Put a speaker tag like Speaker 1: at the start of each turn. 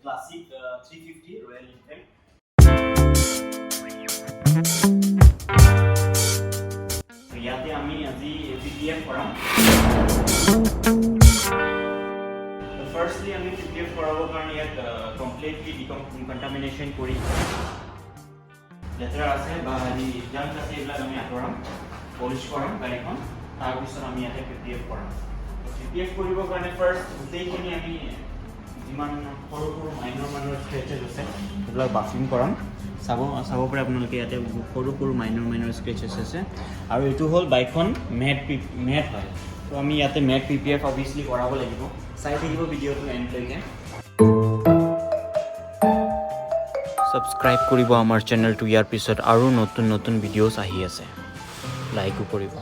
Speaker 1: classic 350 Royal Enfield. ইয়াতে আমি আজি PPF কৰাম। Firstly, আমি PPF কৰাবৰ কাৰণে ইয়াত completely decontamination কৰি লেতেৰা আছে বা জাংক আছে এইবিলাক আমি আঁতৰাম, পলিশ কৰাম গাড়ীখন, তাৰপিছত আমি ইয়াতে PPF কৰাম। PPF কৰিবৰ কাৰণে ফাৰ্ষ্ট গোটেইখিনি আমি যিমান সৰু সৰু মাইনৰ স্ক্ৰেচেছ আছে সেইবিলাক বাফিং কৰাম। চাব পাৰে আপোনালোকে ইয়াতে সৰু সৰু মাইনৰ স্ক্ৰেচেছ আছে আৰু এইটো হ'ল বাইকখন মেট হয়। তো আমি ইয়াতে মেট PPF অবভিয়াছলি কৰাব লাগিব। চাই থাকিব ভিডিঅ'টো এণ্ডলৈকে।
Speaker 2: সাবস্ক্ৰাইব কৰিব আমাৰ চেনেলটো, ইয়াৰ পিছত আৰু নতুন ভিডিঅ'ছ আহি আছে, লাইকো কৰিব।